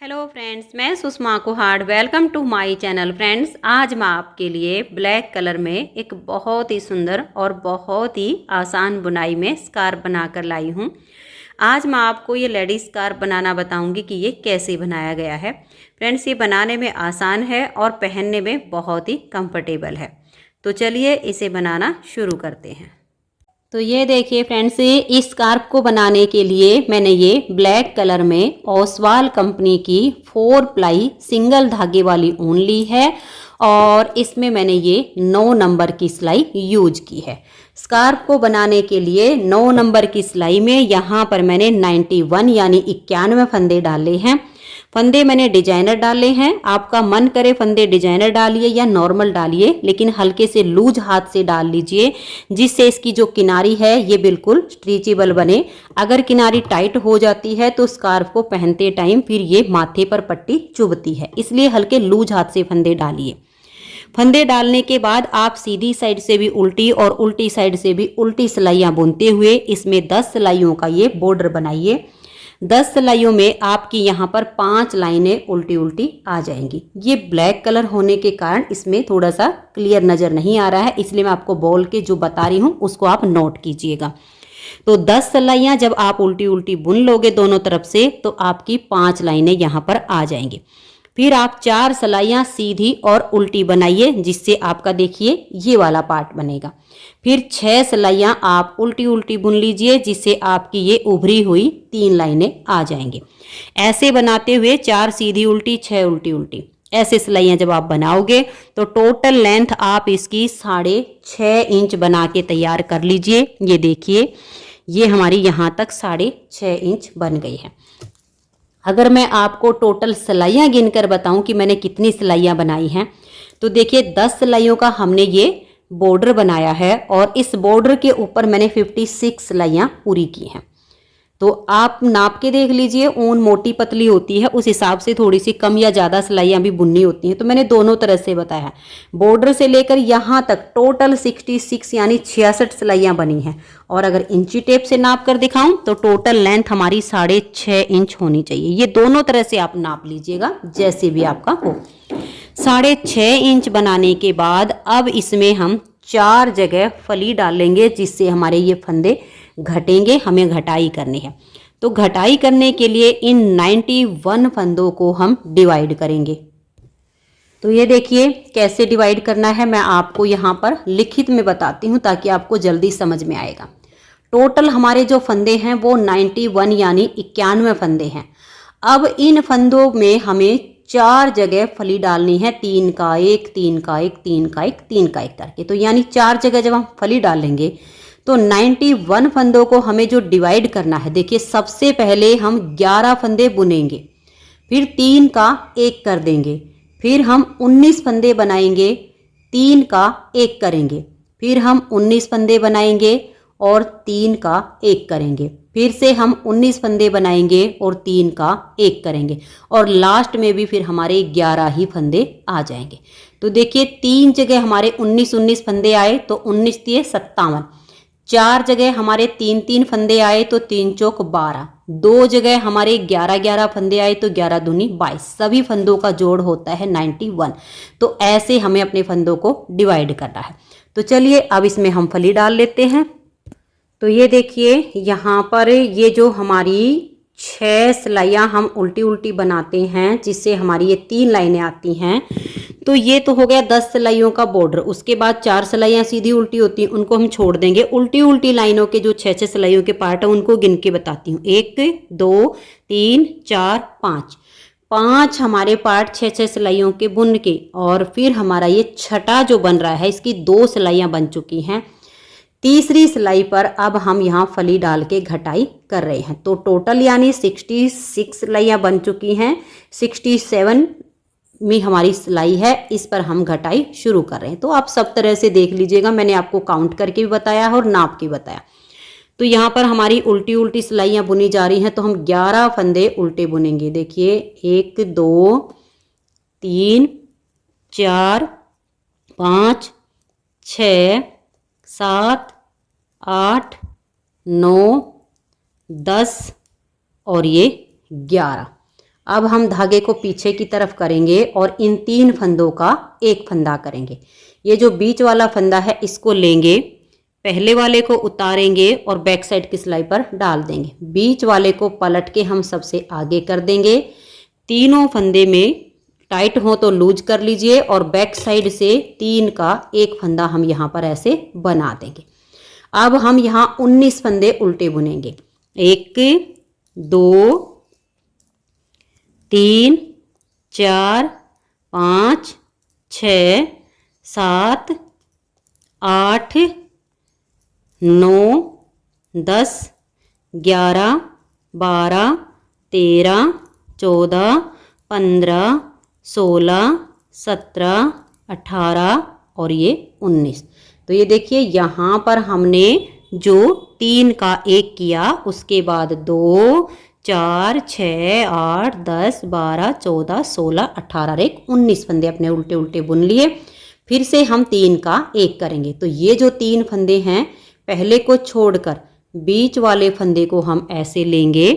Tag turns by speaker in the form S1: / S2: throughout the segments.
S1: Hello friends, मैं Sushma Kuhad. Welcome to my channel. Friends, आज मैं आपके लिए ब्लैक कलर में एक बहुत ही सुंदर और बहुत ही आसान बुनाई में स्कार्फ बनाकर लाई हूँ। आज मैं आपको ये लेडीज स्कार्फ बनाना बताऊंगी कि ये कैसे बनाया गया है। फ्रेंड्स, ये बनाने में आसान है और पहनने में बहुत ही कंफर्टेबल है। तो चलिए इसे बनाना शुरू करते हैं। तो ये देखिए फ्रेंड्स, इस स्कार्फ को बनाने के लिए मैंने ये ब्लैक कलर में ओसवाल कंपनी की 4 प्लाई सिंगल धागे वाली ऊन ली है और इसमें मैंने ये 9 नंबर की सिलाई यूज की है। स्कार्फ को बनाने के लिए 9 नंबर की सिलाई में यहाँ पर मैंने 91 यानी 91 फंदे डाले हैं। फंदे मैंने डिजाइनर डाले हैं। आपका मन करे फंदे डिजाइनर डालिए या नॉर्मल डालिए, लेकिन हल्के से लूज हाथ से डाल लीजिए जिससे इसकी जो किनारी है ये बिल्कुल स्ट्रेचेबल बने। अगर किनारी टाइट हो जाती है तो स्कार्फ को पहनते टाइम फिर ये माथे पर पट्टी चुभती है, इसलिए हल्के लूज हाथ से फंदे डालिए। फंदे डालने के बाद आप सीधी साइड से भी उल्टी और उल्टी साइड से भी उल्टी सिलाइयाँ बुनते हुए इसमें 10 सिलाइयों का ये बॉर्डर बनाइए। 10 सिलाइयों में आपकी यहाँ पर 5 लाइनें उल्टी उल्टी आ जाएंगी। ये ब्लैक कलर होने के कारण इसमें थोड़ा सा क्लियर नज़र नहीं आ रहा है, इसलिए मैं आपको बोल के जो बता रही हूँ उसको आप नोट कीजिएगा। तो 10 सिलाइयाँ जब आप उल्टी उल्टी बुन लोगे दोनों तरफ से तो आपकी 5 लाइनें यहाँ पर आ जाएंगी। फिर आप 4 सिलाइयाँ सीधी और उल्टी बनाइए जिससे आपका देखिए ये वाला पार्ट बनेगा। फिर 6 सिलाइयाँ आप उल्टी उल्टी बुन लीजिए जिससे आपकी ये उभरी हुई 3 लाइनें आ जाएंगी। ऐसे बनाते हुए 4 सीधी उल्टी 6 उल्टी उल्टी ऐसे सिलाइयाँ जब आप बनाओगे तो टोटल लेंथ आप इसकी 6.5 इंच बना के तैयार कर लीजिए। ये देखिए ये हमारी यहाँ तक 6.5 इंच बन गई है। अगर मैं आपको टोटल सिलाइयाँ गिनकर बताऊं कि मैंने कितनी सिलाइयाँ बनाई हैं तो देखिए 10 सिलाइयों का हमने ये बॉर्डर बनाया है और इस बॉर्डर के ऊपर मैंने 56 सिलाइयाँ पूरी की हैं। तो आप नाप के देख लीजिए, ऊन मोटी पतली होती है उस हिसाब से थोड़ी सी कम या ज़्यादा सिलाइयाँ भी बुननी होती हैं। तो मैंने दोनों तरह से बताया है। बॉर्डर से लेकर यहाँ तक टोटल 66 यानी 66 सिलाइयाँ बनी हैं। और अगर इंची टेप से नाप कर दिखाऊं तो टोटल लेंथ हमारी 6.5 इंच होनी चाहिए। ये दोनों तरह से आप नाप लीजिएगा जैसे भी आपका हो। 6.5 इंच बनाने के बाद अब इसमें हम 4 जगह फली डालेंगे जिससे हमारे ये फंदे घटेंगे। हमें घटाई करनी है तो घटाई करने के लिए इन 91 फंदों को हम डिवाइड करेंगे। तो ये देखिए कैसे डिवाइड करना है मैं आपको यहाँ पर लिखित में बताती हूँ ताकि आपको जल्दी समझ में आएगा। टोटल हमारे जो फंदे हैं वो 91 यानी 91 फंदे हैं। अब इन फंदों में हमें 4 जगह फली डालनी है, 3 का 1 3 का 1 3 का 1 3 का 1 करके। तो यानी 4 जगह जब हम फली डालेंगे तो 91 फंदों को हमें जो डिवाइड करना है, देखिए सबसे पहले हम 11 फंदे बुनेंगे, फिर 3 का 1 कर देंगे, फिर हम 19 फंदे बनाएंगे, 3 का 1 करेंगे, फिर हम 19 फंदे बनाएंगे और 3 का 1 करेंगे, फिर से हम 19 फंदे बनाएंगे और 3 का 1 करेंगे और लास्ट में भी फिर हमारे 11 ही फंदे आ जाएंगे। तो देखिए 3 जगह हमारे 19 फंदे आए तो 19 दिए 57। 4 जगह हमारे 3 फंदे आए तो 3 चौक 12। 2 जगह हमारे 11 फंदे आए तो 11 दूनी 22। सभी फंदों का जोड़ होता है 91। तो ऐसे हमें अपने फंदों को डिवाइड करना है। तो चलिए अब इसमें हम फली डाल लेते हैं। तो ये देखिए यहाँ पर ये जो हमारी 6 सिलाइयाँ हम उल्टी उल्टी बनाते हैं जिससे हमारी ये 3 लाइनें आती हैं। तो ये तो हो गया 10 सिलाइयों का बॉर्डर। उसके बाद 4 सिलाइयाँ सीधी उल्टी होती हैं, उनको हम छोड़ देंगे। उल्टी उल्टी लाइनों के जो 6 सिलाइयों के पार्ट हैं उनको गिन के बताती हूँ। 1 2 3 4 5 5 हमारे पार्ट 6 सिलाइयों के बुन के। और फिर हमारा ये छठा जो बन रहा है इसकी 2 सिलाइयाँ बन चुकी हैं। तीसरी सिलाई पर अब हम यहाँ फली डाल के घटाई कर रहे हैं। तो टोटल यानी 66 सिलाइयाँ बन चुकी हैं। 67 में हमारी सिलाई है, इस पर हम घटाई शुरू कर रहे हैं। तो आप सब तरह से देख लीजिएगा, मैंने आपको काउंट करके भी बताया और नाप के बताया। तो यहाँ पर हमारी उल्टी उल्टी सिलाइयाँ बुनी जा रही हैं तो हम 11 फंदे उल्टे बुनेंगे। देखिए 1 2 3 4 5 6 7 8 9 10 और ये 11। अब हम धागे को पीछे की तरफ करेंगे और इन 3 फंदों का एक फंदा करेंगे। ये जो बीच वाला फंदा है इसको लेंगे, पहले वाले को उतारेंगे और बैक साइड की सिलाई पर डाल देंगे। बीच वाले को पलट के हम सबसे आगे कर देंगे। तीनों फंदे में टाइट हो तो लूज कर लीजिए और बैक साइड से 3 का एक फंदा हम यहाँ पर ऐसे बना देंगे। अब हम यहाँ 19 फंदे उल्टे बुनेंगे। 1 2 3 4 5 6 7 8 9 10 11 12 13 14 15 16 17 18 और ये 19। तो ये देखिए यहाँ पर हमने जो 3 का एक किया, उसके बाद 2 4 6 8 10 12 14 16 18 और एक 19 फंदे अपने उल्टे उल्टे बुन लिए। फिर से हम 3 का एक करेंगे। तो ये जो 3 फंदे हैं, पहले को छोड़कर बीच वाले फंदे को हम ऐसे लेंगे,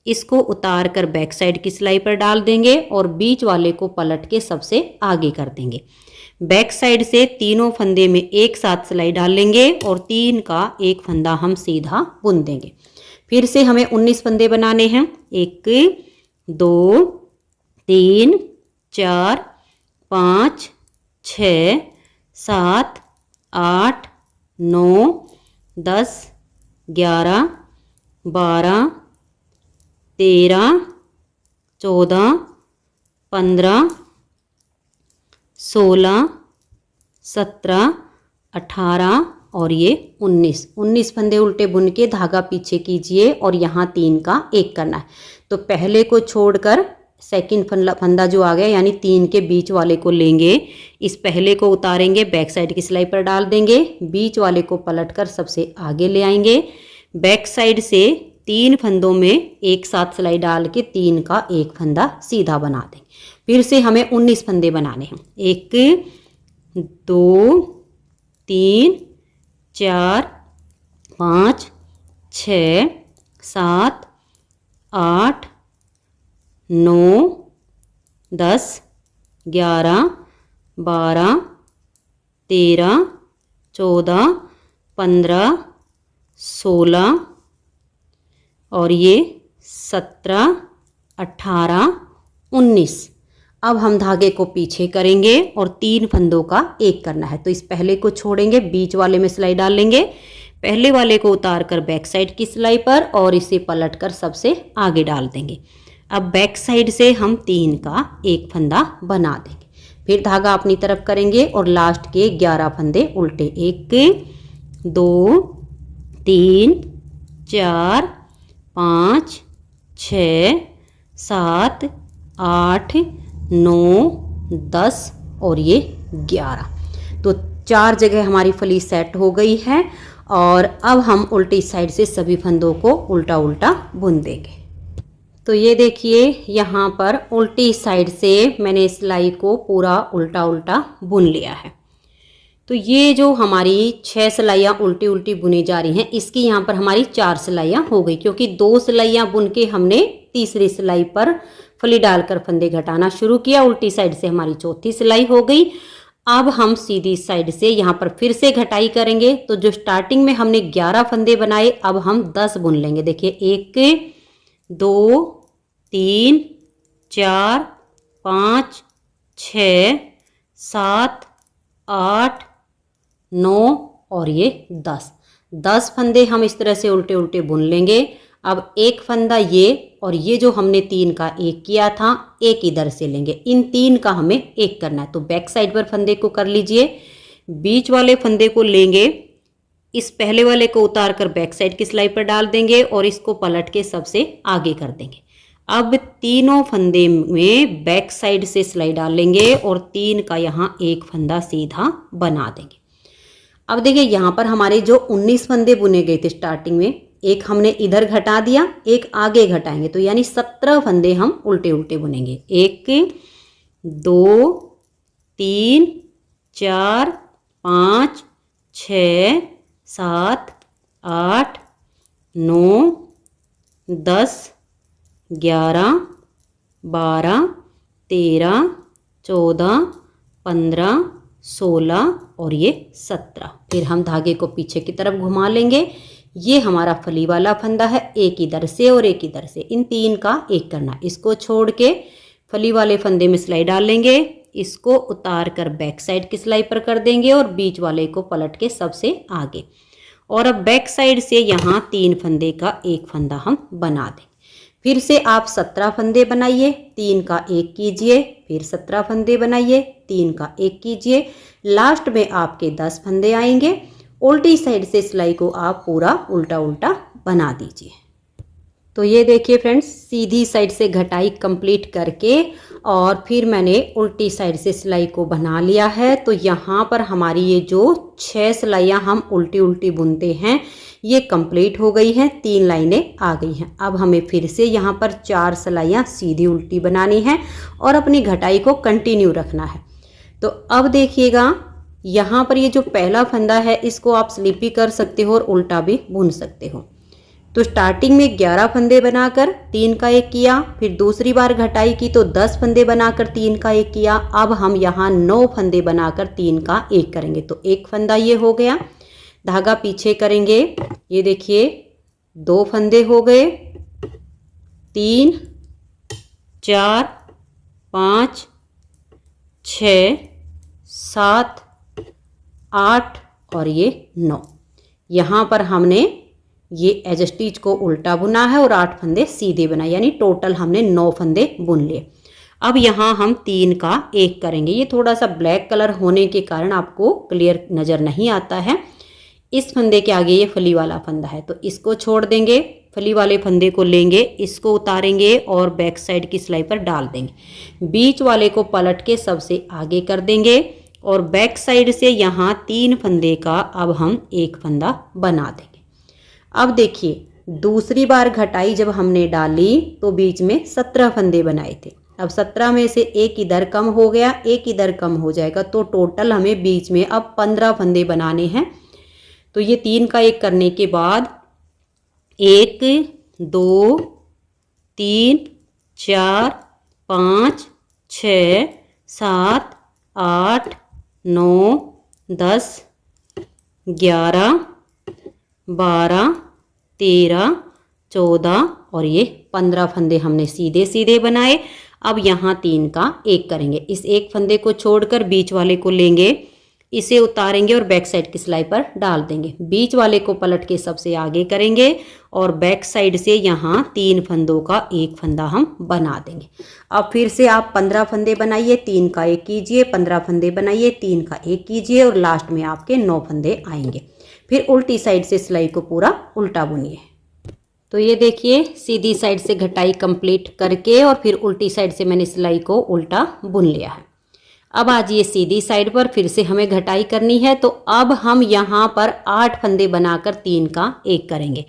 S1: इसको उतार कर बैक साइड की सिलाई पर डाल देंगे और बीच वाले को पलट के सबसे आगे कर देंगे। बैक साइड से तीनों फंदे में एक साथ सिलाई डाल लेंगे और 3 का एक फंदा हम सीधा बुन देंगे। फिर से हमें 19 फंदे बनाने हैं। 1 2 3 4 5 6 7 8 9 10 11 12 13 14 15 16 17 18 और ये 19 फंदे उल्टे बुन के धागा पीछे कीजिए और यहाँ 3 का एक करना है। तो पहले को छोड़कर सेकंड फंदा जो आ गया यानी 3 के बीच वाले को लेंगे, इस पहले को उतारेंगे, बैक साइड की सिलाई पर डाल देंगे, बीच वाले को पलटकर सबसे आगे ले आएंगे। बैक साइड से 3 फंदों में एक साथ सिलाई डाल के 3 का एक फंदा सीधा बना देंगे। फिर से हमें 19 फंदे बनाने हैं। 1 2 3 4 5 6 7 8 9 10 11 12 13 14 15 16 और ये 17 18 19। अब हम धागे को पीछे करेंगे और 3 फंदों का एक करना है। तो इस पहले को छोड़ेंगे, बीच वाले में सिलाई डाल लेंगे, पहले वाले को उतार कर बैक साइड की सिलाई पर और इसे पलट कर सबसे आगे डाल देंगे। अब बैक साइड से हम 3 का एक फंदा बना देंगे। फिर धागा अपनी तरफ करेंगे और लास्ट के 11 फंदे उल्टे। 1 2 3 4 5 6 7 8 9 10 और ये 11। तो 4 जगह हमारी फली सेट हो गई है और अब हम उल्टी साइड से सभी फंदों को उल्टा उल्टा बुन देंगे। तो ये देखिए यहाँ पर उल्टी साइड से मैंने सिलाई को पूरा उल्टा उल्टा बुन लिया है। तो ये जो हमारी 6 सिलाइयाँ उल्टी उल्टी बुनी जा रही हैं, इसकी यहाँ पर हमारी 4 सिलाइयाँ हो गई, क्योंकि 2 सिलाइयाँ बुन के हमने तीसरी सिलाई पर फली डालकर फंदे घटाना शुरू किया। उल्टी साइड से हमारी चौथी सिलाई हो गई। अब हम सीधी साइड से यहाँ पर फिर से घटाई करेंगे। तो जो स्टार्टिंग में हमने 11 फंदे बनाए, अब हम 10 बुन लेंगे। देखिए 1 2 3 4 5 6 7 8 9 और ये 10 फंदे हम इस तरह से उल्टे उल्टे बुन लेंगे। अब एक फंदा ये और ये जो हमने 3 का एक किया था, एक इधर से लेंगे। इन 3 का हमें एक करना है। तो बैक साइड पर फंदे को कर लीजिए, बीच वाले फंदे को लेंगे, इस पहले वाले को उतार कर बैक साइड की सिलाई पर डाल देंगे और इसको पलट के सबसे आगे कर देंगे। अब तीनों फंदे में बैक साइड से सिलाई डाल लेंगे और 3 का यहाँ एक फंदा सीधा बना देंगे। अब देखिए यहाँ पर हमारे जो 19 फंदे बुने गए थे स्टार्टिंग में, एक हमने इधर घटा दिया, एक आगे घटाएंगे, तो यानी 17 फंदे हम उल्टे उल्टे बुनेंगे। 1 2 3 4 5 6 7 8 9 10 11 12, 13, 14, 15, 16 और ये 17। फिर हम धागे को पीछे की तरफ घुमा लेंगे। ये हमारा फली वाला फंदा है, एक इधर से और एक इधर से, इन तीन का एक करना। इसको छोड़ के फली वाले फंदे में सिलाई डाल लेंगे, इसको उतार कर बैक साइड की सिलाई पर कर देंगे और बीच वाले को पलट के सबसे आगे। और अब बैक साइड से यहाँ 3 फंदे का एक फंदा हम बना देंगे। फिर से आप 17 फंदे बनाइए, 3 का एक कीजिए, फिर 17 फंदे बनाइए, 3 का एक कीजिए, लास्ट में आपके 10 फंदे आएंगे। उल्टी साइड से सिलाई को आप पूरा उल्टा उल्टा बना दीजिए। तो ये देखिए फ्रेंड्स, सीधी साइड से घटाई कंप्लीट करके और फिर मैंने उल्टी साइड से सिलाई को बना लिया है। तो यहाँ पर हमारी ये जो 6 सिलाइयाँ हम उल्टी उल्टी बुनते हैं ये कंप्लीट हो गई हैं, 3 लाइनें आ गई हैं। अब हमें फिर से यहाँ पर 4 सिलाइयाँ सीधी उल्टी बनानी है और अपनी घटाई को कंटिन्यू रखना है। तो अब देखिएगा, यहाँ पर ये जो पहला फंदा है इसको आप स्लिप भी कर सकते हो और उल्टा भी बुन सकते हो। तो स्टार्टिंग में 11 फंदे बनाकर 3 का एक किया, फिर दूसरी बार घटाई की तो 10 फंदे बनाकर 3 का एक किया। अब हम यहाँ 9 फंदे बनाकर 3 का एक करेंगे। तो एक फंदा ये हो गया, धागा पीछे करेंगे, ये देखिए 2 फंदे हो गए, 3, 4, 5, 6, 7, 8 और ये 9। यहाँ पर हमने ये एज स्टिच को उल्टा बुना है और 8 फंदे सीधे बनाए, यानी टोटल हमने 9 फंदे बुन लिए। अब यहाँ हम 3 का एक करेंगे। ये थोड़ा सा ब्लैक कलर होने के कारण आपको क्लियर नज़र नहीं आता है। इस फंदे के आगे ये फली वाला फंदा है तो इसको छोड़ देंगे, फली वाले फंदे को लेंगे, इसको उतारेंगे और बैक साइड की सिलाई पर डाल देंगे। बीच वाले को पलट के सबसे आगे कर देंगे और बैक साइड से यहाँ 3 फंदे का अब हम एक फंदा बना देंगे। अब देखिए, दूसरी बार घटाई जब हमने डाली तो बीच में 17 फंदे बनाए थे। अब 17 में से एक इधर कम हो गया, एक इधर कम हो जाएगा, तो टोटल हमें बीच में अब 15 फंदे बनाने हैं। तो ये 3 का एक करने के बाद 1, 2, 3, 4, 5, 6, 7, 8, 9, 10, 11, 12, 13, 14 और ये 15 फंदे हमने सीधे सीधे बनाए। अब यहाँ 3 का एक करेंगे। इस एक फंदे को छोड़कर बीच वाले को लेंगे, इसे उतारेंगे और बैक साइड की सिलाई पर डाल देंगे। बीच वाले को पलट के सबसे आगे करेंगे और बैक साइड से यहाँ 3 फंदों का एक फंदा हम बना देंगे। अब फिर से आप 15 फंदे बनाइए, 3 का एक कीजिए, 15 फंदे बनाइए, 3 का एक कीजिए और लास्ट में आपके 9 फंदे आएंगे। फिर उल्टी साइड से सिलाई को पूरा उल्टा बुनिए। तो ये देखिए, सीधी साइड से घटाई कंप्लीट करके और फिर उल्टी साइड से मैंने सिलाई को उल्टा बुन लिया है। अब आज ये सीधी साइड पर फिर से हमें घटाई करनी है। तो अब हम यहाँ पर 8 फंदे बनाकर 3 का एक करेंगे।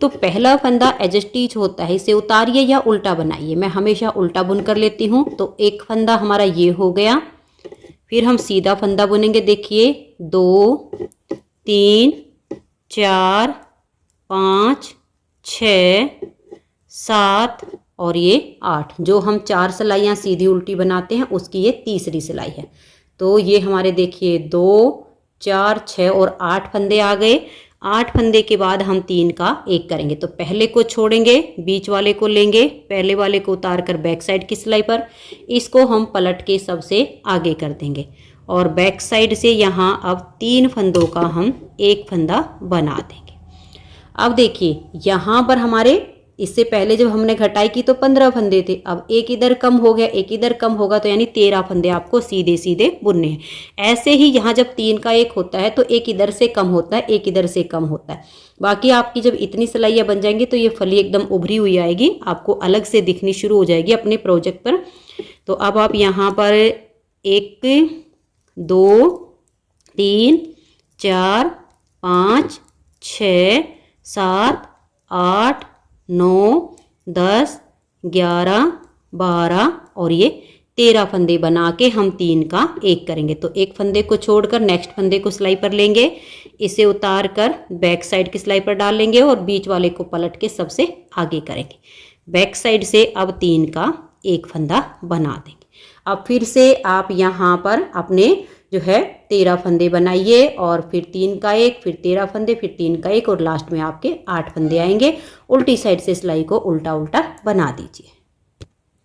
S1: तो पहला फंदा एज स्टिच होता है, इसे उतारिए या उल्टा बनाइए। मैं हमेशा उल्टा बुन कर लेती हूँ। तो एक फंदा हमारा ये हो गया, फिर हम सीधा फंदा बुनेंगे। देखिए 2, 3, 4, 5, 6, 7 और ये 8। जो हम 4 सिलाइयाँ सीधी उल्टी बनाते हैं उसकी ये तीसरी सिलाई है। तो ये हमारे देखिए 2, 4, 6 और 8 फंदे आ गए। 8 फंदे के बाद हम 3 का एक करेंगे। तो पहले को छोड़ेंगे, बीच वाले को लेंगे, पहले वाले को उतार कर बैक साइड की सिलाई पर, इसको हम पलट के सबसे आगे कर देंगे और बैक साइड से यहाँ अब 3 फंदों का हम एक फंदा बना देंगे। अब देखिए, यहाँ पर हमारे इससे पहले जब हमने घटाई की तो 15 फंदे थे, अब एक इधर कम हो गया, एक इधर कम होगा, तो यानी 13 फंदे आपको सीधे सीधे बुनने हैं। ऐसे ही यहाँ जब 3 का एक होता है तो एक इधर से कम होता है, एक इधर से कम होता है। बाकी आपकी जब इतनी सिलाइयाँ बन जाएंगी तो ये फली एकदम उभरी हुई आएगी, आपको अलग से दिखनी शुरू हो जाएगी अपने प्रोजेक्ट पर। तो अब आप यहाँ पर 1, 2, 3, 4, 5, 6, 7, 8, 9, 10, 11, 12 और ये 13 फंदे बना के हम 3 का एक करेंगे। तो एक फंदे को छोड़कर नेक्स्ट फंदे को सिलाई पर लेंगे, इसे उतार कर बैक साइड की सिलाई पर डाल लेंगे और बीच वाले को पलट के सबसे आगे करेंगे। बैक साइड से अब 3 का एक फंदा बना देंगे। अब फिर से आप यहाँ पर अपने जो है 13 फंदे बनाइए और फिर 3 का एक, फिर 13 फंदे, फिर 3 का एक और लास्ट में आपके 8 फंदे आएंगे। उल्टी साइड से सिलाई को उल्टा उल्टा बना दीजिए।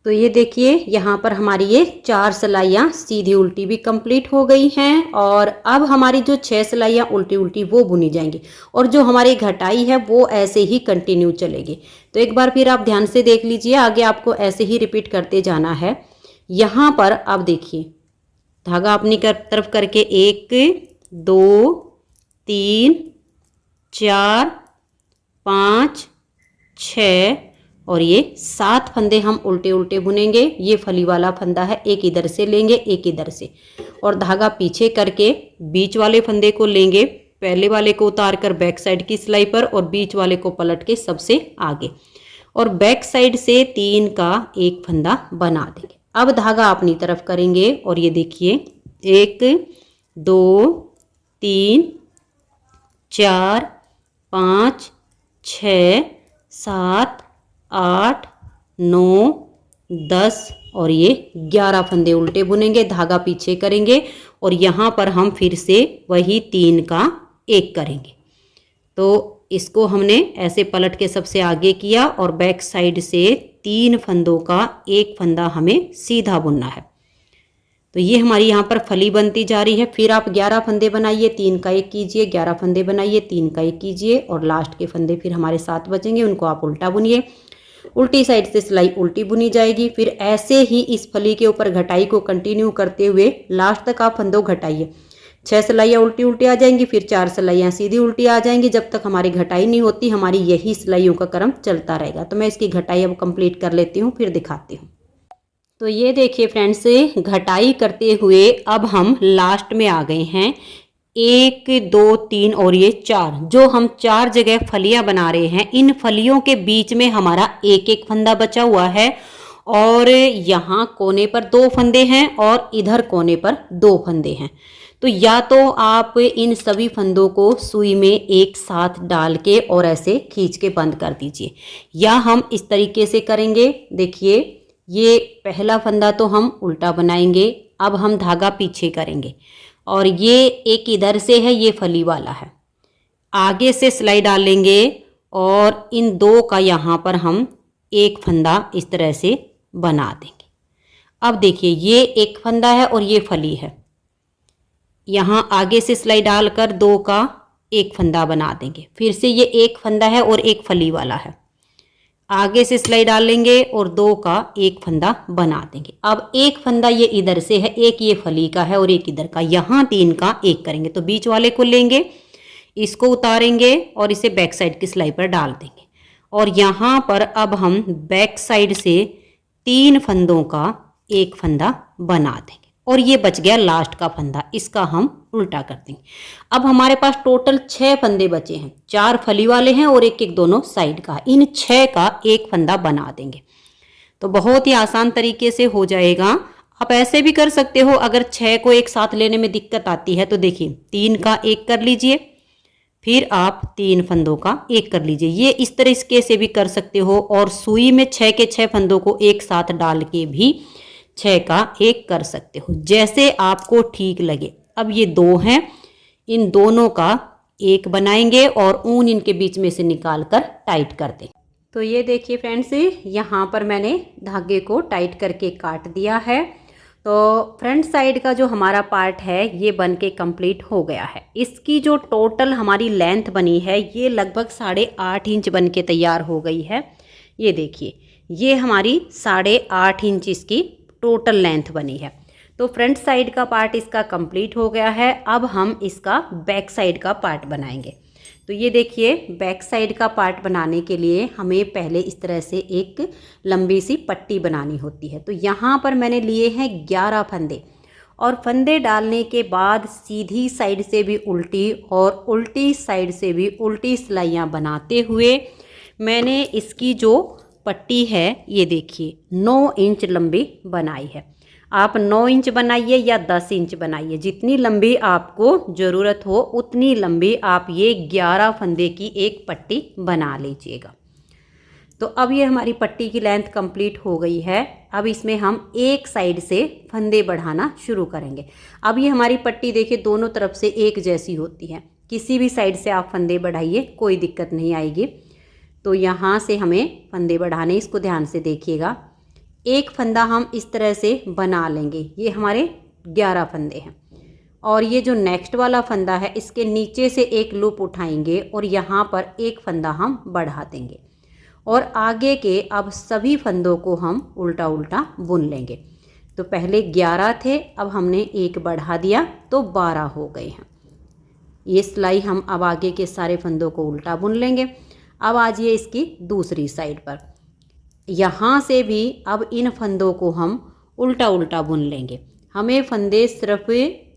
S1: तो ये देखिए यहाँ पर हमारी ये 4 सिलाइयाँ सीधी उल्टी भी कंप्लीट हो गई हैं और अब हमारी जो 6 सिलाइयाँ उल्टी उल्टी वो बुनी जाएंगी और जो हमारी घटाई है वो ऐसे ही कंटिन्यू चलेगी। तो एक बार फिर आप ध्यान से देख लीजिए, आगे आपको ऐसे ही रिपीट करते जाना है। यहाँ पर आप देखिए धागा अपनी तरफ करके 1 2 3 4 5 6 और ये 7 फंदे हम उल्टे उल्टे बुनेंगे। ये फली वाला फंदा है, एक इधर से लेंगे एक इधर से और धागा पीछे करके बीच वाले फंदे को लेंगे, पहले वाले को उतार कर बैक साइड की सिलाई पर और बीच वाले को पलट के सबसे आगे और बैक साइड से 3 का एक फंदा बना देंगे। अब धागा अपनी तरफ करेंगे और ये देखिए 1 2 3 4 5 6 7 8 9 10 और ये 11 फंदे उल्टे बुनेंगे। धागा पीछे करेंगे और यहाँ पर हम फिर से वही 3 का एक करेंगे। तो इसको हमने ऐसे पलट के सबसे आगे किया और बैक साइड से 3 फंदों का एक फंदा हमें सीधा बुनना है। तो ये हमारी यहाँ पर फली बनती जा रही है। फिर आप 11 फंदे बनाइए, 3 का एक कीजिए, 11 फंदे बनाइए, 3 का एक कीजिए और लास्ट के फंदे फिर हमारे 7 बचेंगे, उनको आप उल्टा बुनिए। उल्टी साइड से सिलाई उल्टी बुनी जाएगी। फिर ऐसे ही इस फली के ऊपर घटाई को कंटिन्यू करते हुए लास्ट तक आप फंदों घटाइए। 6 सिलाइयाँ उल्टी उल्टी आ जाएंगी, फिर 4 सिलाइयाँ सीधी उल्टी आ जाएंगी। जब तक हमारी घटाई नहीं होती हमारी यही सिलाइयों का क्रम चलता रहेगा। तो मैं इसकी घटाई अब कंप्लीट कर लेती हूँ, फिर दिखाती हूँ। तो ये देखिए फ्रेंड्स, घटाई करते हुए अब हम लास्ट में आ गए हैं। 1 2 3 और ये 4, जो हम 4 जगह फलियां बना रहे हैं, इन फलियों के बीच में हमारा एक एक फंदा बचा हुआ है और यहाँ कोने पर 2 फंदे हैं और इधर कोने पर 2 फंदे हैं। तो या तो आप इन सभी फंदों को सुई में एक साथ डाल के और ऐसे खींच के बंद कर दीजिए, या हम इस तरीके से करेंगे। देखिए ये पहला फंदा तो हम उल्टा बनाएंगे, अब हम धागा पीछे करेंगे और ये एक इधर से है, ये फली वाला है, आगे से सिलाई डालेंगे और इन 2 का यहाँ पर हम एक फंदा इस तरह से बना देंगे। अब देखिए ये एक फंदा है और ये फली है, यहाँ आगे से सिलाई डालकर 2 का एक फंदा बना देंगे। फिर से ये एक फंदा है और एक फली वाला है, आगे से सिलाई डालेंगे और 2 का एक फंदा बना देंगे। अब एक फंदा ये इधर से है, एक ये फली का है और एक इधर का, यहाँ 3 का एक करेंगे। तो बीच वाले को लेंगे, इसको उतारेंगे और इसे बैक साइड की सिलाई पर डाल देंगे और यहाँ पर अब हम बैक साइड से 3 फंदों का एक फंदा बना देंगे और ये बच गया लास्ट का फंदा, इसका हम उल्टा कर देंगे। अब हमारे पास टोटल 6 फंदे बचे हैं, 4 फली वाले हैं और एक एक दोनों साइड का। इन 6 का एक फंदा बना देंगे तो बहुत ही आसान तरीके से हो जाएगा। आप ऐसे भी कर सकते हो, अगर 6 को एक साथ लेने में दिक्कत आती है तो देखिए 3 का एक कर लीजिए, फिर आप 3 फंदों का एक कर लीजिए। ये इस तरीके से भी कर सकते हो और सुई में 6 के 6 फंदों को एक साथ डाल के भी 6 का एक कर सकते हो, जैसे आपको ठीक लगे। अब ये 2 हैं, इन दोनों का एक बनाएंगे और ऊन इनके बीच में से निकाल कर टाइट कर दें। तो ये देखिए फ्रेंड्स, यहाँ पर मैंने धागे को टाइट करके काट दिया है। तो फ्रंट साइड का जो हमारा पार्ट है ये बन के कंप्लीट हो गया है। इसकी जो टोटल हमारी लेंथ बनी है ये लगभग 8.5 इंच बन के तैयार हो गई है। ये देखिए ये हमारी 8.5 इंच इसकी टोटल लेंथ बनी है। तो फ्रंट साइड का पार्ट इसका कंप्लीट हो गया है। अब हम इसका बैक साइड का पार्ट बनाएंगे। तो ये देखिए बैक साइड का पार्ट बनाने के लिए हमें पहले इस तरह से एक लंबी सी पट्टी बनानी होती है। तो यहाँ पर मैंने लिए हैं 11 फंदे और फंदे डालने के बाद सीधी साइड से भी उल्टी और उल्टी साइड से भी उल्टी सिलाइयाँ बनाते हुए मैंने इसकी जो पट्टी है ये देखिए 9 इंच लंबी बनाई है। आप 9 इंच बनाइए या 10 इंच बनाइए, जितनी लंबी आपको ज़रूरत हो उतनी लंबी आप ये 11 फंदे की एक पट्टी बना लीजिएगा। तो अब ये हमारी पट्टी की लेंथ कंप्लीट हो गई है। अब इसमें हम एक साइड से फंदे बढ़ाना शुरू करेंगे। अब ये हमारी पट्टी देखिए दोनों तरफ से एक जैसी होती है, किसी भी साइड से आप फंदे बढ़ाइए कोई दिक्कत नहीं आएगी। तो यहाँ से हमें फंदे बढ़ाने, इसको ध्यान से देखिएगा। एक फंदा हम इस तरह से बना लेंगे, ये हमारे 11 फंदे हैं। और ये जो नेक्स्ट वाला फंदा है इसके नीचे से एक लूप उठाएंगे और यहाँ पर एक फंदा हम बढ़ा देंगे और आगे के अब सभी फंदों को हम उल्टा उल्टा बुन लेंगे। तो पहले 11 थे, अब हमने एक बढ़ा दिया तो 12 हो गए हैं। ये सिलाई हम अब आगे के सारे फंदों को उल्टा बुन लेंगे। अब आज ये इसकी दूसरी साइड पर, यहाँ से भी अब इन फंदों को हम उल्टा उल्टा बुन लेंगे। हमें फंदे सिर्फ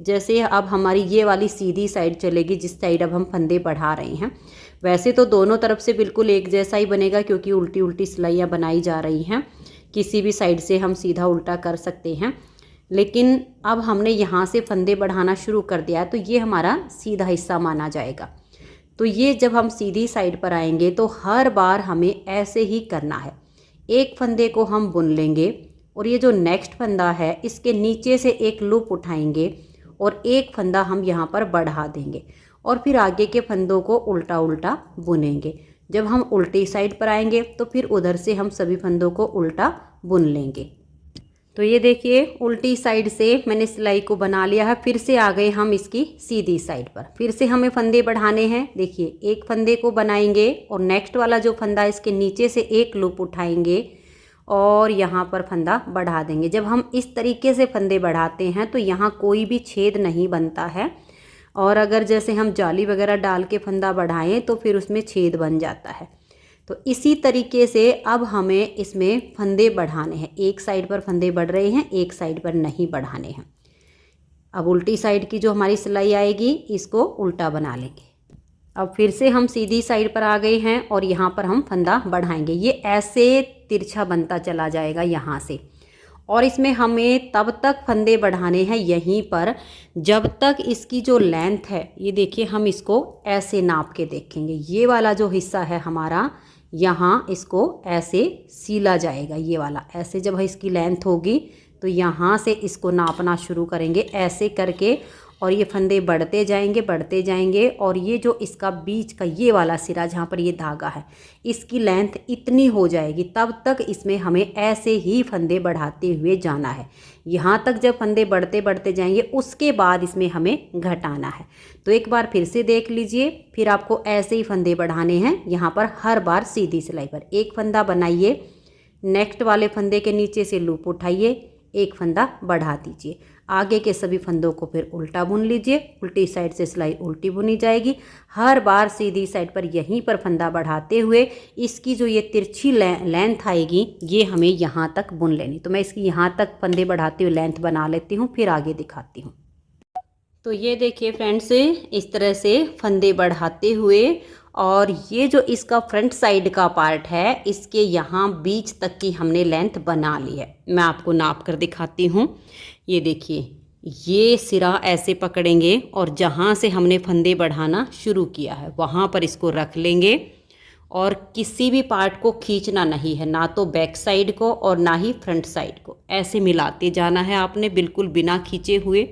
S1: जैसे अब हमारी ये वाली सीधी साइड चलेगी, जिस साइड अब हम फंदे बढ़ा रहे हैं। वैसे तो दोनों तरफ से बिल्कुल एक जैसा ही बनेगा क्योंकि उल्टी उल्टी सिलाइयाँ बनाई जा रही हैं, किसी भी साइड से हम सीधा उल्टा कर सकते हैं। लेकिन अब हमने यहाँ से फंदे बढ़ाना शुरू कर दिया तो ये हमारा सीधा हिस्सा माना जाएगा। तो ये जब हम सीधी साइड पर आएंगे तो हर बार हमें ऐसे ही करना है। एक फंदे को हम बुन लेंगे और ये जो नेक्स्ट फंदा है इसके नीचे से एक लूप उठाएंगे और एक फंदा हम यहाँ पर बढ़ा देंगे और फिर आगे के फंदों को उल्टा उल्टा बुनेंगे। जब हम उल्टी साइड पर आएंगे तो फिर उधर से हम सभी फंदों को उल्टा बुन लेंगे। तो ये देखिए उल्टी साइड से मैंने सिलाई को बना लिया है। फिर से आ गए हम इसकी सीधी साइड पर। फिर से हमें फंदे बढ़ाने हैं। देखिए एक फंदे को बनाएंगे और नेक्स्ट वाला जो फंदा है इसके नीचे से एक लूप उठाएंगे और यहाँ पर फंदा बढ़ा देंगे। जब हम इस तरीके से फंदे बढ़ाते हैं तो यहाँ कोई भी छेद नहीं बनता है, और अगर जैसे हम जाली वगैरह डाल के फंदा बढ़ाएं तो फिर उसमें छेद बन जाता है। तो इसी तरीके से अब हमें इसमें फंदे बढ़ाने हैं। एक साइड पर फंदे बढ़ रहे हैं, एक साइड पर नहीं बढ़ाने हैं। अब उल्टी साइड की जो हमारी सिलाई आएगी इसको उल्टा बना लेंगे। अब फिर से हम सीधी साइड पर आ गए हैं और यहाँ पर हम फंदा बढ़ाएंगे। ये ऐसे तिरछा बनता चला जाएगा यहाँ से, और इसमें हमें तब तक फंदे बढ़ाने हैं यहीं पर जब तक इसकी जो लेंथ है, ये देखिए हम इसको ऐसे नाप के देखेंगे। ये वाला जो हिस्सा है हमारा, यहाँ इसको ऐसे सीला जाएगा। ये वाला ऐसे जब इसकी लेंथ होगी तो यहाँ से इसको नापना शुरू करेंगे ऐसे करके, और ये फंदे बढ़ते जाएंगे और ये जो इसका बीच का ये वाला सिरा जहाँ पर ये धागा है इसकी लेंथ इतनी हो जाएगी। तब तक इसमें हमें ऐसे ही फंदे बढ़ाते हुए जाना है। यहाँ तक जब फंदे बढ़ते जाएंगे उसके बाद इसमें हमें घटाना है। तो एक बार फिर से देख लीजिए। फिर आपको ऐसे ही फंदे बढ़ाने हैं यहाँ पर हर बार सीधी सिलाई पर। एक फंदा बनाइए, नेक्स्ट वाले फंदे के नीचे से लूप उठाइए, एक फंदा बढ़ा दीजिए, आगे के सभी फंदों को फिर उल्टा बुन लीजिए। उल्टी साइड से सिलाई उल्टी बुनी जाएगी। हर बार सीधी साइड पर यहीं पर फंदा बढ़ाते हुए इसकी जो ये तिरछी लेंथ आएगी ये हमें यहाँ तक बुन लेनी। तो मैं इसकी यहाँ तक फंदे बढ़ाते हुए लेंथ बना लेती हूँ, फिर आगे दिखाती हूँ। तो ये देखिए फ्रेंड्स, इस तरह से फंदे बढ़ाते हुए, और ये जो इसका फ्रंट साइड का पार्ट है इसके यहाँ बीच तक की हमने लेंथ बना ली है। मैं आपको नाप कर दिखाती हूँ। ये देखिए ये सिरा ऐसे पकड़ेंगे और जहाँ से हमने फंदे बढ़ाना शुरू किया है वहाँ पर इसको रख लेंगे, और किसी भी पार्ट को खींचना नहीं है, ना तो बैक साइड को और ना ही फ्रंट साइड को। ऐसे मिलाते जाना है आपने बिल्कुल बिना खींचे हुए।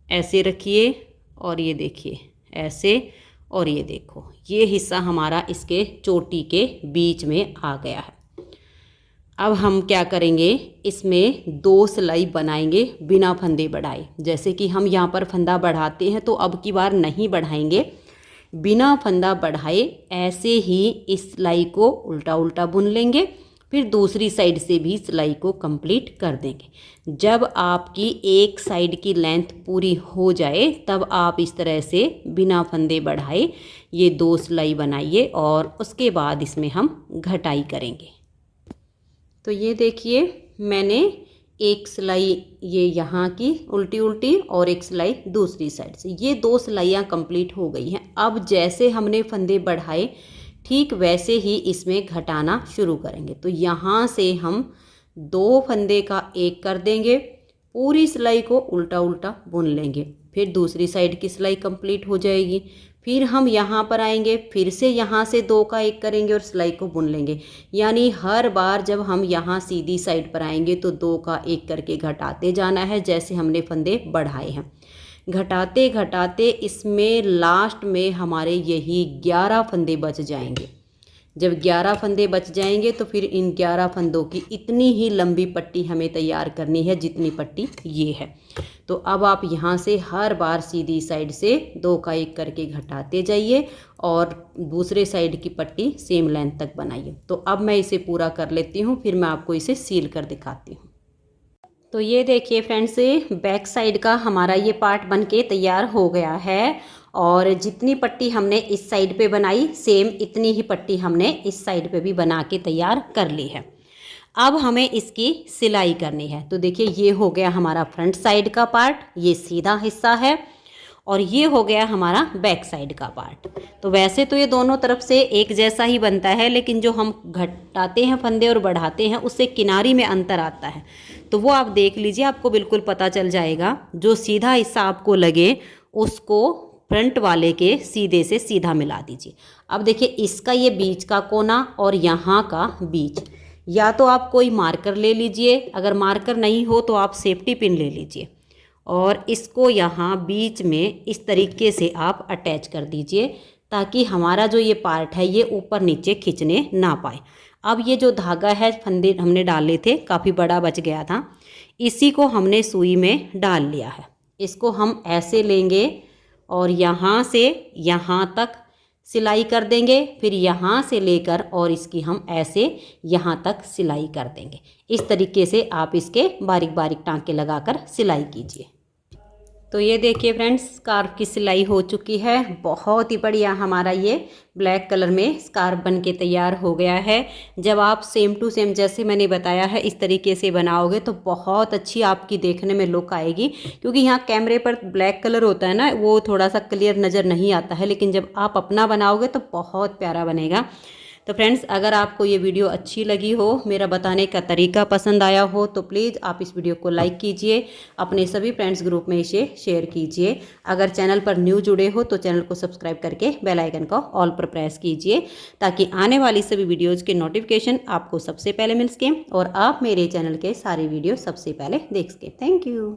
S1: ऐसे रखिए और ये देखिए ऐसे, और ये देखो ये हिस्सा हमारा इसके चोटी के बीच में आ गया है। अब हम क्या करेंगे, इसमें 2 सिलाई बनाएंगे बिना फंदे बढ़ाए। जैसे कि हम यहाँ पर फंदा बढ़ाते हैं तो अब की बार नहीं बढ़ाएंगे, बिना फंदा बढ़ाए ऐसे ही इस सिलाई को उल्टा उल्टा बुन लेंगे, फिर दूसरी साइड से भी सिलाई को कंप्लीट कर देंगे। जब आपकी एक साइड की लेंथ पूरी हो जाए तब आप इस तरह से बिना फंदे बढ़ाए ये 2 सिलाई बनाइए और उसके बाद इसमें हम घटाई करेंगे। तो ये देखिए मैंने एक सिलाई ये यहाँ की उल्टी उल्टी और एक सिलाई दूसरी साइड से, ये 2 सिलाइयाँ कंप्लीट हो गई हैं। अब जैसे हमने फंदे बढ़ाए ठीक वैसे ही इसमें घटाना शुरू करेंगे। तो यहाँ से हम 2 फंदे का एक कर देंगे, पूरी सिलाई को उल्टा उल्टा बुन लेंगे, फिर दूसरी साइड की सिलाई कंप्लीट हो जाएगी, फिर हम यहाँ पर आएंगे, फिर से यहाँ से 2 का 1 करेंगे और सिलाई को बुन लेंगे। यानी हर बार जब हम यहाँ सीधी साइड पर आएंगे तो 2 का 1 करके घटाते जाना है, जैसे हमने फंदे बढ़ाए हैं। घटाते घटाते इसमें लास्ट में हमारे यही 11 फंदे बच जाएंगे। जब 11 फंदे बच जाएंगे तो फिर इन 11 फंदों की इतनी ही लंबी पट्टी हमें तैयार करनी है जितनी पट्टी ये है। तो अब आप यहाँ से हर बार सीधी साइड से 2 का 1 करके घटाते जाइए और दूसरे साइड की पट्टी सेम लेंथ तक बनाइए। तो अब मैं इसे पूरा कर लेती हूँ, फिर मैं आपको इसे सील कर दिखाती हूँ। तो ये देखिए फ्रेंड्स, बैक साइड का हमारा ये पार्ट बनके तैयार हो गया है और जितनी पट्टी हमने इस साइड पे बनाई सेम इतनी ही पट्टी हमने इस साइड पे भी बना के तैयार कर ली है। अब हमें इसकी सिलाई करनी है। तो देखिए ये हो गया हमारा फ्रंट साइड का पार्ट, ये सीधा हिस्सा है, और ये हो गया हमारा बैक साइड का पार्ट। तो वैसे तो ये दोनों तरफ से एक जैसा ही बनता है, लेकिन जो हम घटाते हैं फंदे और बढ़ाते हैं उससे किनारी में अंतर आता है। तो वो आप देख लीजिए, आपको बिल्कुल पता चल जाएगा। जो सीधा हिस्सा आपको लगे उसको फ्रंट वाले के सीधे से सीधा मिला दीजिए। अब देखिए इसका ये बीच का कोना और यहाँ का बीच, या तो आप कोई मार्कर ले लीजिए, अगर मार्कर नहीं हो तो आप सेफ्टी पिन ले लीजिए और इसको यहाँ बीच में इस तरीके से आप अटैच कर दीजिए ताकि हमारा जो ये पार्ट है ये ऊपर नीचे खींचने ना पाए। अब ये जो धागा है फंदे हमने डाले थे काफ़ी बड़ा बच गया था, इसी को हमने सुई में डाल लिया है। इसको हम ऐसे लेंगे और यहाँ से यहाँ तक सिलाई कर देंगे, फिर यहाँ से लेकर और इसकी हम ऐसे यहाँ तक सिलाई कर देंगे। इस तरीके से आप इसके बारीक बारीक टांके लगाकर सिलाई कीजिए। तो ये देखिए फ्रेंड्स, स्कार्फ की सिलाई हो चुकी है। बहुत ही बढ़िया हमारा ये ब्लैक कलर में स्कार्फ बन के तैयार हो गया है। जब आप सेम टू सेम जैसे मैंने बताया है इस तरीके से बनाओगे तो बहुत अच्छी आपकी देखने में लुक आएगी, क्योंकि यहाँ कैमरे पर ब्लैक कलर होता है ना, वो थोड़ा सा क्लियर नज़र नहीं आता है, लेकिन जब आप अपना बनाओगे तो बहुत प्यारा बनेगा। तो फ्रेंड्स, अगर आपको ये वीडियो अच्छी लगी हो, मेरा बताने का तरीका पसंद आया हो, तो प्लीज़ आप इस वीडियो को लाइक कीजिए, अपने सभी फ्रेंड्स ग्रुप में इसे शेयर कीजिए। अगर चैनल पर न्यू जुड़े हो तो चैनल को सब्सक्राइब करके बेल आइकन को ऑल पर प्रेस कीजिए ताकि आने वाली सभी वीडियोज़ के नोटिफिकेशन आपको सबसे पहले मिल सकें और आप मेरे चैनल के सारे वीडियो सबसे पहले देख सकें। Thank you.